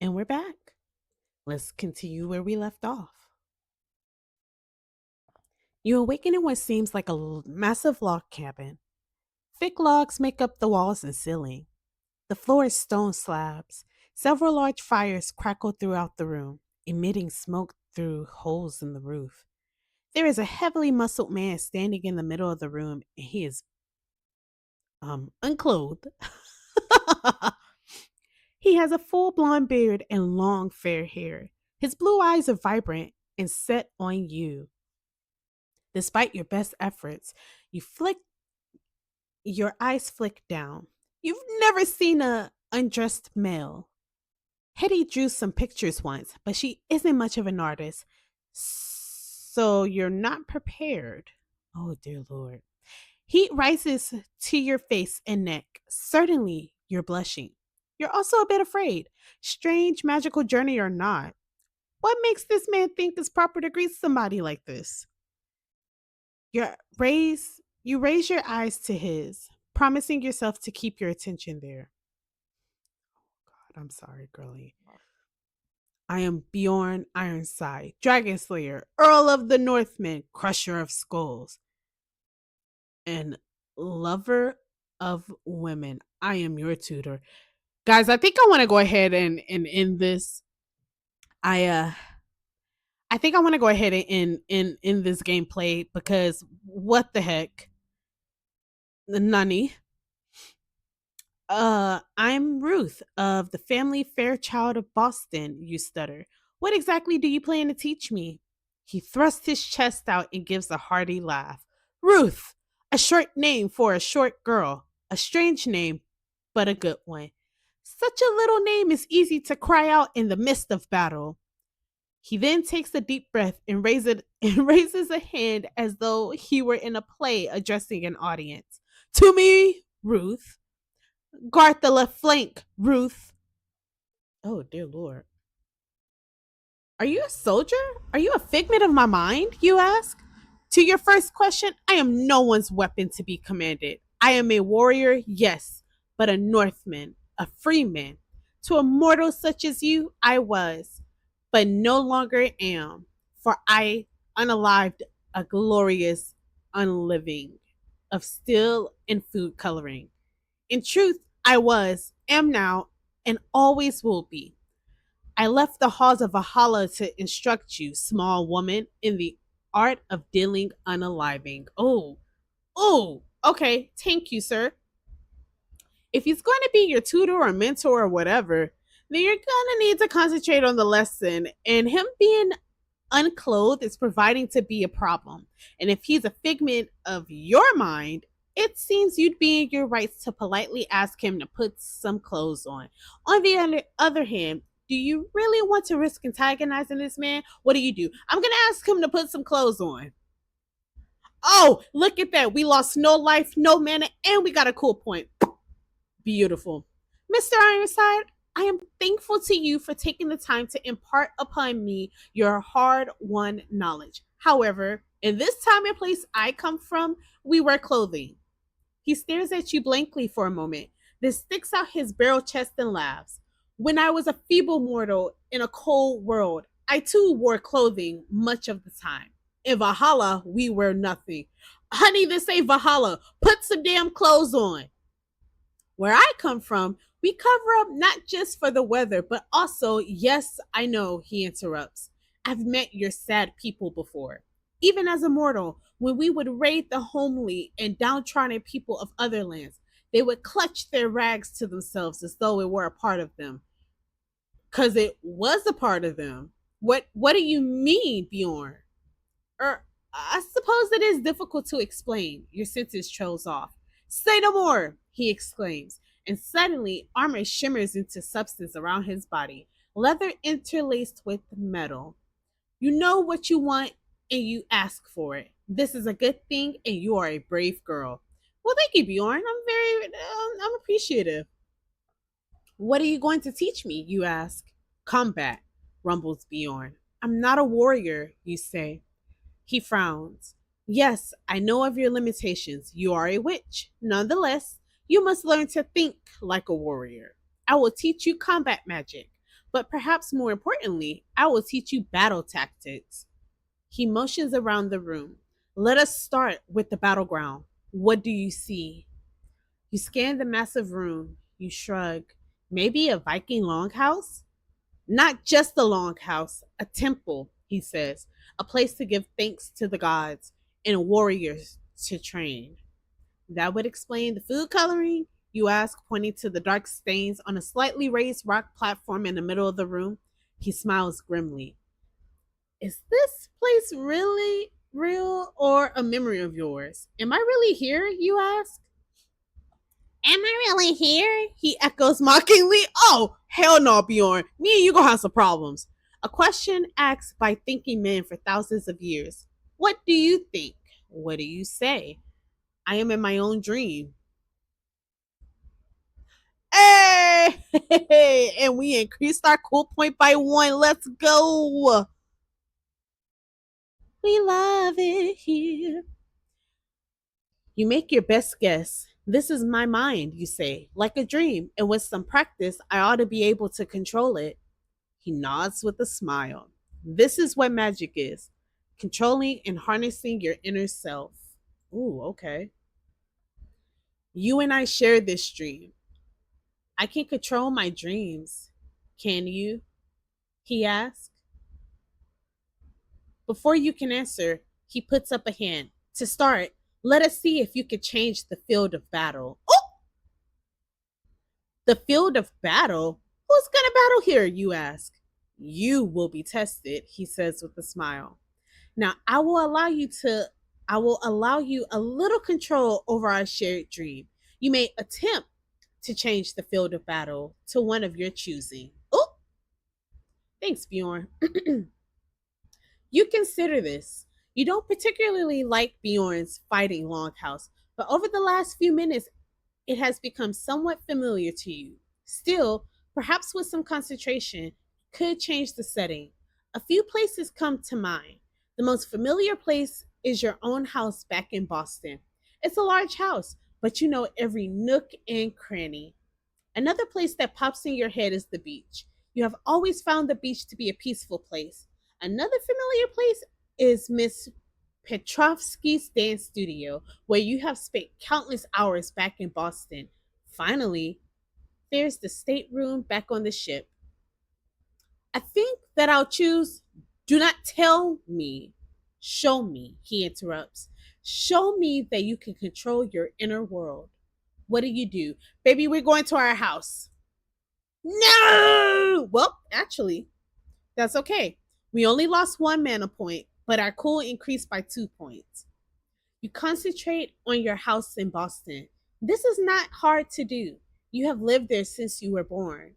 And we're back. Let's continue where we left off. You awaken in what seems like a massive log cabin. Thick logs make up the walls and ceiling. The floor is stone slabs. Several large fires crackle throughout the room, emitting smoke through holes in the roof. There is a heavily muscled man standing in the middle of the room, and he is unclothed. He has a full blonde beard and long fair hair. His blue eyes are vibrant and set on you. Despite your best efforts, you flick your eyes flick down. You've never seen a undressed male. Hetty drew some pictures once, but she isn't much of an artist. So you're not prepared. Oh dear Lord. Heat rises to your face and neck. Certainly, you're blushing. You're also a bit afraid. Strange magical journey or not. What makes this man think it's proper to greet somebody like this? You raise your eyes to his, promising yourself to keep your attention there. God, I'm sorry, girlie. I am Bjorn Ironside, Dragon Slayer, Earl of the Northmen, Crusher of Skulls, and lover of women. I am your tutor. Guys, I think I want to go ahead and end this. I uh I think I want to go ahead and end this gameplay because what the heck? Nani? I'm Ruth of the Family Fairchild of Boston, you stutter. What exactly do you plan to teach me? He thrusts his chest out and gives a hearty laugh. Ruth, a short name for a short girl. A strange name, but a good one. Such a little name is easy to cry out in the midst of battle. He then takes a deep breath and raises a hand as though he were in a play addressing an audience. To me, Ruth. Guard the left flank, Ruth. Oh, dear Lord. Are you a soldier? Are you a figment of my mind? You ask. To your first question, I am no one's weapon to be commanded. I am a warrior, yes, but a Northman, a freeman. To a mortal such as you, I was, but no longer am, for I unalived a glorious unliving of steel and food coloring. In truth, I was, am now, and always will be. I left the halls of Valhalla to instruct you, small woman, in the art of dealing unaliving. Okay, thank you, sir. If he's going to be your tutor or mentor or whatever, then you're gonna need to concentrate on the lesson. And him being unclothed is providing to be a problem. And if he's a figment of your mind, it seems you'd be in your rights to politely ask him to put some clothes on. On the other hand, do you really want to risk antagonizing this man? What do? I'm going to ask him to put some clothes on. Oh, look at that. We lost no life, no mana, and we got a cool point. Beautiful. Mr. Ironside, I am thankful to you for taking the time to impart upon me your hard won knowledge. However, in this time and place I come from, we wear clothing. He stares at you blankly for a moment, then sticks out his barrel chest and laughs. When I was a feeble mortal in a cold world, I too wore clothing much of the time. In Valhalla, we wear nothing. Honey, this ain't Valhalla. Put some damn clothes on. Where I come from, we cover up not just for the weather, but also, yes, I know, he interrupts. I've met your sad people before. Even as a mortal, when we would raid the homely and downtrodden people of other lands, they would clutch their rags to themselves as though it were a part of them. Because it was a part of them. What do you mean, Bjorn? I suppose it is difficult to explain. Your senses trails off. Say no more, he exclaims, and suddenly armor shimmers into substance around his body, leather interlaced with metal. You know what you want and you ask for it. This is a good thing and you are a brave girl. Well, thank you, Bjorn. I'm appreciative. What are you going to teach me? You ask. Combat, rumbles Bjorn. I'm not a warrior, you say. He frowns. Yes, I know of your limitations. You are a witch. Nonetheless, you must learn to think like a warrior. I will teach you combat magic, But perhaps more importantly, I will teach you battle tactics. He motions around the room. Let us start with the battleground. What do you see? You scan the massive room. You shrug. Maybe a Viking longhouse? Not just a longhouse, a temple, he says. A place to give thanks to the gods and warriors to train. That would explain the food coloring, you ask, pointing to the dark stains on a slightly raised rock platform in the middle of the room. He smiles grimly. Is this place really real or a memory of yours? Am I really here, you ask? Am I really here? He echoes mockingly. Oh, hell no, Bjorn. Me and you gonna have some problems. A question asked by thinking men for thousands of years. What do you think? What do you say? I am in my own dream. Hey! And we increased our cool point by one. Let's go. We love it here. You make your best guess. This is my mind, you say, like a dream, and with some practice, I ought to be able to control it. He nods with a smile. This is what magic is, controlling and harnessing your inner self. Ooh, okay. You and I share this dream. I can control my dreams. Can you? He asks. Before you can answer, he puts up a hand. To start, let us see if you can change the field of battle. Oh, the field of battle? Who's gonna battle here, you ask? You will be tested, he says with a smile. Now I will allow you a little control over our shared dream. You may attempt to change the field of battle to one of your choosing. Oh, thanks, Bjorn. You consider this. You don't particularly like Bjorn's fighting longhouse, but over the last few minutes, it has become somewhat familiar to you. Still, perhaps with some concentration, could change the setting. A few places come to mind. The most familiar place is your own house back in Boston. It's a large house, but you know every nook and cranny. Another place that pops in your head is the beach. You have always found the beach to be a peaceful place. Another familiar place is Miss Petrovsky's dance studio, where you have spent countless hours back in Boston. Finally, there's the stateroom back on the ship. I think that I'll choose do not tell me, show me, he interrupts. Show me that you can control your inner world. What do? Baby, we're going to our house. No! Well, actually, that's okay. We only lost one mana point, but our cool increased by 2 points. You concentrate on your house in Boston. This is not hard to do. You have lived there since you were born.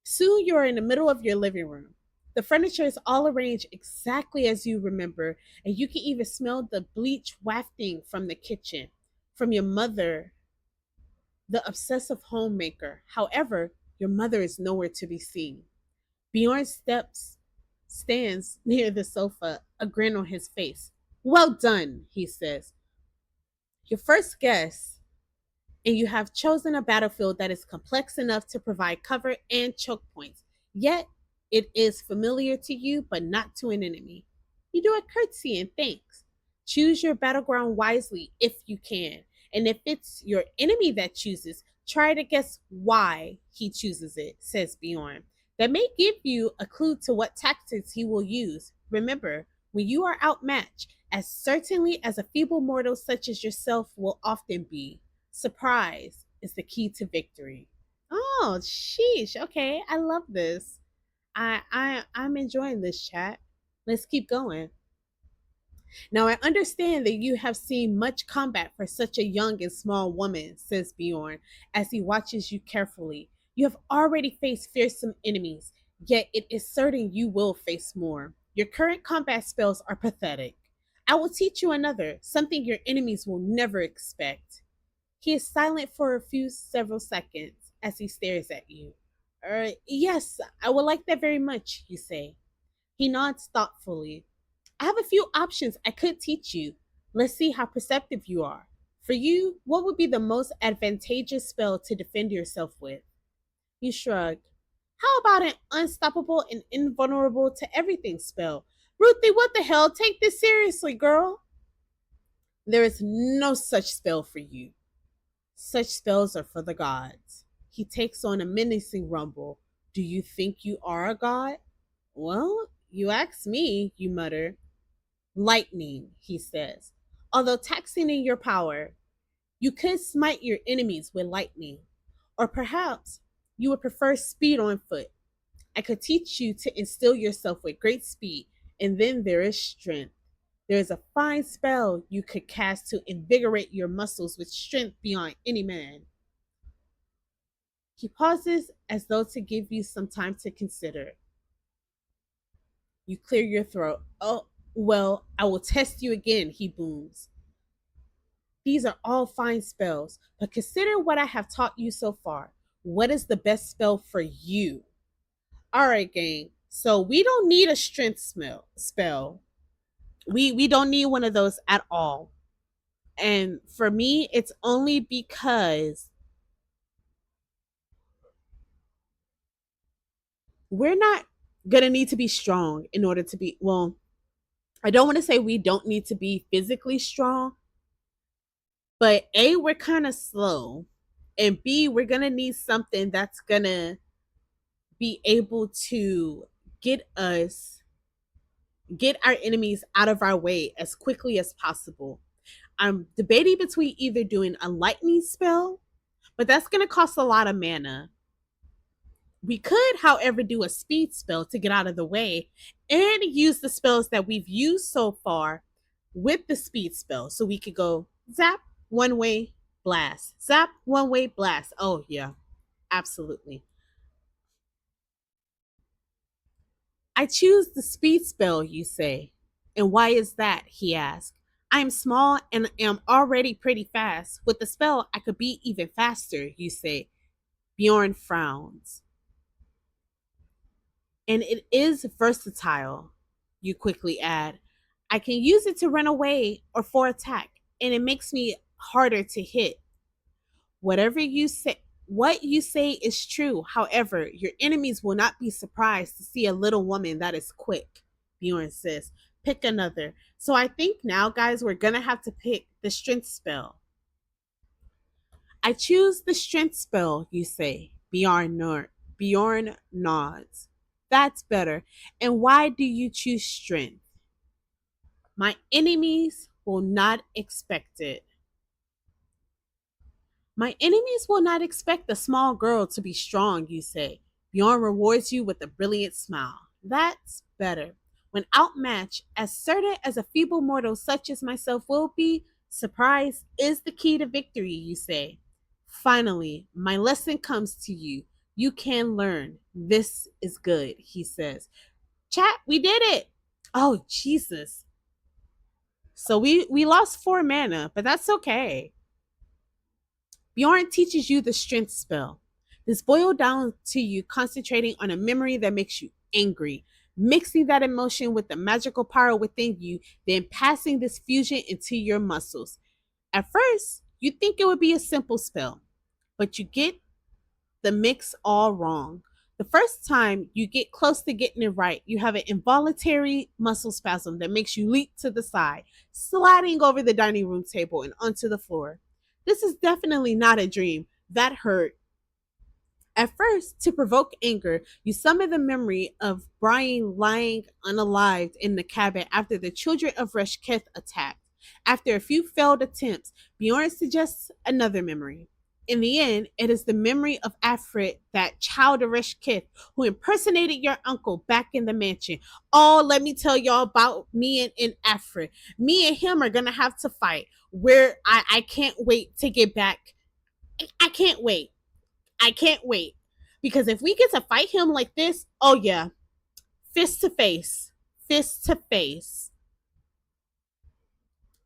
Soon you are in the middle of your living room. The furniture is all arranged exactly as you remember, and you can even smell the bleach wafting from the kitchen, from your mother, the obsessive homemaker. However, your mother is nowhere to be seen. Bjorn steps stands near the sofa, a grin on his face. Well done, he says. Your first guess, and you have chosen a battlefield that is complex enough to provide cover and choke points. Yet, it is familiar to you, but not to an enemy. You do a curtsy and thanks. Choose your battleground wisely if you can. And if it's your enemy that chooses, try to guess why he chooses it, says Bjorn. That may give you a clue to what tactics he will use. Remember, when you are outmatched, as certainly as a feeble mortal such as yourself will often be, surprise is the key to victory. Oh, sheesh. Okay, I love this. I'm enjoying this chat. Let's keep going. Now I understand that you have seen much combat for such a young and small woman, says Bjorn, as he watches you carefully. You have already faced fearsome enemies, yet it is certain you will face more. Your current combat spells are pathetic. I will teach you another, something your enemies will never expect. He is silent for a few several seconds as he stares at you. Yes, I would like that very much, you say. He nods thoughtfully. I have a few options I could teach you. Let's see how perceptive you are. For you, what would be the most advantageous spell to defend yourself with? You shrug. How about an unstoppable and invulnerable to everything spell? Ruthie, what the hell? Take this seriously, girl. There is no such spell for you. Such spells are for the gods. He takes on a menacing rumble. Do you think you are a god? Well, you ask me, you mutter. Lightning, he says. Although taxing in your power, you could smite your enemies with lightning. Or perhaps you would prefer speed on foot. I could teach you to instill yourself with great speed, and then there is strength. There is a fine spell you could cast to invigorate your muscles with strength beyond any man. He pauses as though to give you some time to consider. You clear your throat. Oh, well, I will test you again, he booms. These are all fine spells, but consider what I have taught you so far. What is the best spell for you? All right, gang. So we don't need a strength spell. We don't need one of those at all. And for me, it's only because we're not gonna need to be strong in order to be well, I don't want to say we don't need to be physically strong, but A, we're kind of slow. And B, we're gonna need something that's gonna be able to get us get our enemies out of our way as quickly as possible. I'm debating between either doing a lightning spell, but that's going to cost a lot of mana. We could, however, do a speed spell to get out of the way and use the spells that we've used so far with the speed spell. So we could go zap, one way, blast, zap, one way, blast. Oh, yeah, absolutely. I choose the speed spell, you say. And why is that? He asks. I am small and am already pretty fast. With the spell, I could be even faster, you say. Bjorn frowns. And it is versatile, you quickly add. I can use it to run away or for attack, and it makes me harder to hit. Whatever you say, what you say is true. However, your enemies will not be surprised to see a little woman that is quick, Bjorn says. Pick another. So I think now, guys, we're going to have to pick the strength spell. I choose the strength spell, you say. Bjorn nods. That's better. And why do you choose strength? My enemies will not expect it. My enemies will not expect a small girl to be strong, you say. Bjorn rewards you with a brilliant smile. That's better. When outmatched, as certain as a feeble mortal such as myself will be, surprise is the key to victory, you say. Finally, my lesson comes to you. You can learn. This is good, he says. Chat, we did it. Oh, Jesus. So we lost 4 mana, but that's okay. Bjorn teaches you the strength spell. This boils down to you concentrating on a memory that makes you angry, mixing that emotion with the magical power within you, then passing this fusion into your muscles. At first, you think it would be a simple spell, but you get the mix all wrong. The first time you get close to getting it right, you have an involuntary muscle spasm that makes you leap to the side, sliding over the dining room table and onto the floor. This is definitely not a dream. That hurt. At first, to provoke anger, you summon the memory of Brian lying unalived in the cabin after the children of Reshketh attacked. After a few failed attempts, Bjorn suggests another memory. In the end, it is the memory of Afrit, that child of Reshketh, who impersonated your uncle back in the mansion. Oh, let me tell y'all about me and Afrit. Me and him are gonna have to fight. Where I can't wait to get back. I can't wait. I can't wait. Because if we get to fight him like this, oh yeah, fist to face, fist to face.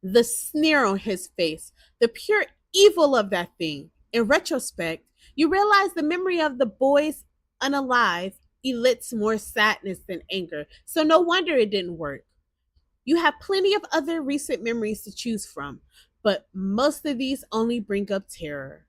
The sneer on his face, the pure evil of that thing. In retrospect, you realize the memory of the boys unalive elits more sadness than anger. So no wonder it didn't work. You have plenty of other recent memories to choose from, but most of these only bring up terror.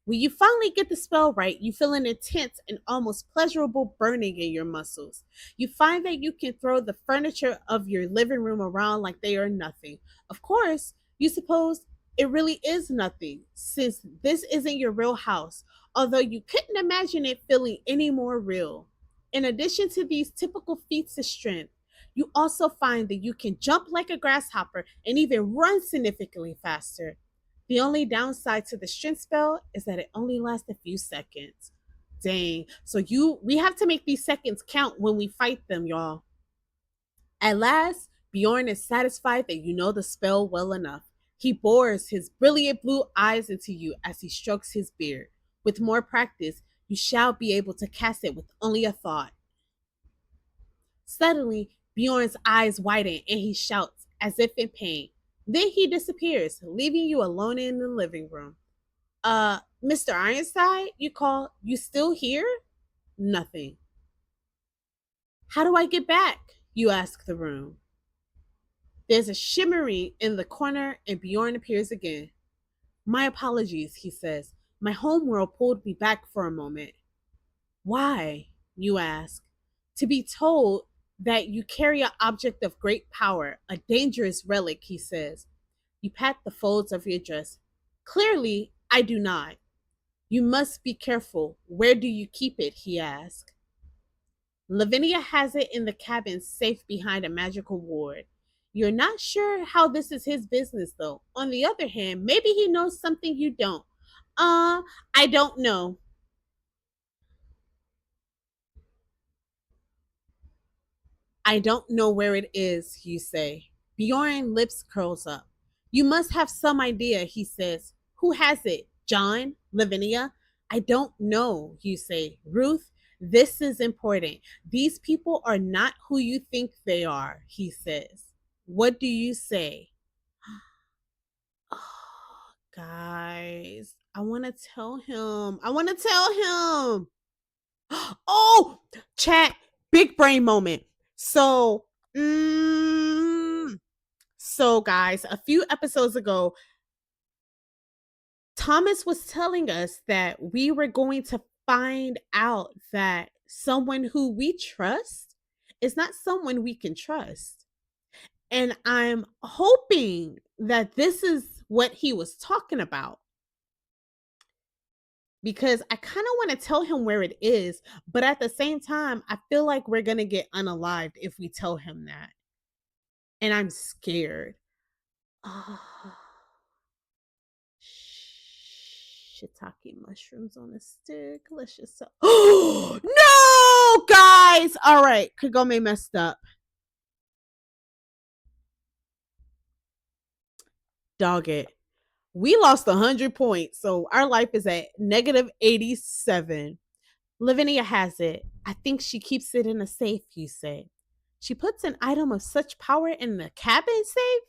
When you finally get the spell right, you feel an intense and almost pleasurable burning in your muscles. You find that you can throw the furniture of your living room around like they are nothing. Of course, you suppose it really is nothing, since this isn't your real house, although you couldn't imagine it feeling any more real. In addition to these typical feats of strength, you also find that you can jump like a grasshopper and even run significantly faster. The only downside to the strength spell is that it only lasts a few seconds. Dang. So we have to make these seconds count when we fight them, y'all. At last, Bjorn is satisfied that you know the spell well enough. He bores his brilliant blue eyes into you as he strokes his beard. With more practice, you shall be able to cast it with only a thought. Suddenly, Bjorn's eyes widen and he shouts as if in pain. Then he disappears, leaving you alone in the living room. Mr. Ironside, you still here? Nothing. How do I get back? You ask the room. There's a shimmering in the corner and Bjorn appears again. My apologies, he says. My homeworld pulled me back for a moment. Why? You ask. To be told that you carry an object of great power, a dangerous relic, he says. You pat the folds of your dress. Clearly, I do not. You must be careful. Where do you keep it? He asks. Lavinia has it in the cabin safe behind a magical ward. You're not sure how this is his business, though. On the other hand, maybe he knows something you don't. I don't know. I don't know where it is, you say. Bjorn lips curls up. You must have some idea, he says. Who has it? John? Lavinia? I don't know, you say. Ruth, this is important. These people are not who you think they are, he says. What do you say? Oh, guys, I want to tell him. I want to tell him. Oh, chat, big brain moment. So, mm, so guys, a few episodes ago, Thomas was telling us that we were going to find out that someone who we trust is not someone we can trust. And I'm hoping that this is what he was talking about because I kind of want to tell him where it is, but at the same time, I feel like we're going to get unalived if we tell him that. And I'm scared. Oh, shiitake mushrooms on a stick. Let's just. Oh, no, guys. All right. Kagome messed up. Dog it. We lost 100 points. So our life is at negative 87. Lavinia has it. I think she keeps it in a safe, you say. She puts an item of such power in the cabin safe?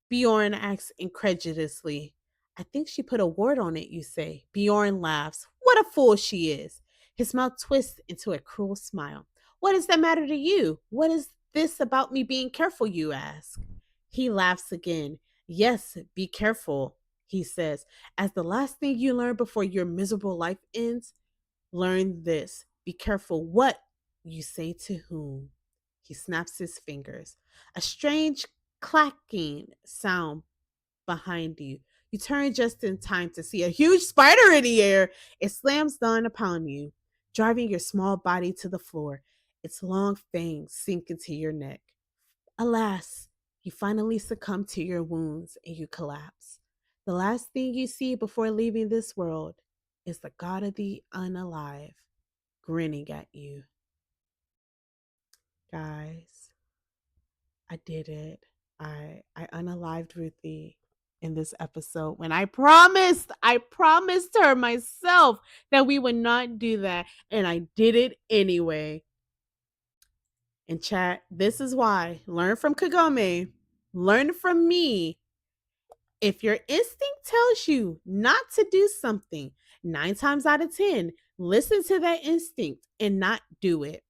Bjorn asks incredulously. I think she put a ward on it, you say. Bjorn laughs. What a fool she is. His mouth twists into a cruel smile. What does that matter to you? What is this about me being careful, you ask? He laughs again. Yes, be careful, he says. As the last thing you learn before your miserable life ends, learn this. Be careful what you say to whom. He snaps his fingers. A strange clacking sound behind you. You turn just in time to see a huge spider in the air. It slams down upon you, driving your small body to the floor. Its long fangs sink into your neck. Alas, you finally succumb to your wounds and you collapse. The last thing you see before leaving this world is the god of the unalive grinning at you. Guys, I did it. I unalived Ruthie in this episode when I promised her myself that we would not do that, and I did it anyway. And chat, this is why. Learn from Kagome. Learn from me. If your instinct tells you not to do something, 9 times out of 10, listen to that instinct and not do it.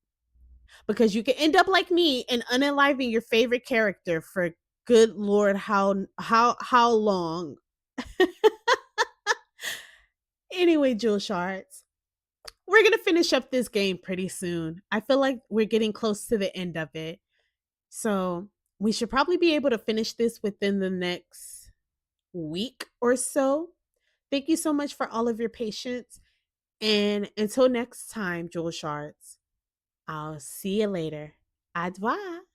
Because you can end up like me and unaliving your favorite character for good lord how long. Anyway, Jewel Shards, we're going to finish up this game pretty soon. I feel like we're getting close to the end of it. So we should probably be able to finish this within the next week or so. Thank you so much for all of your patience. And until next time, Jewel Shards, I'll see you later. Au revoir.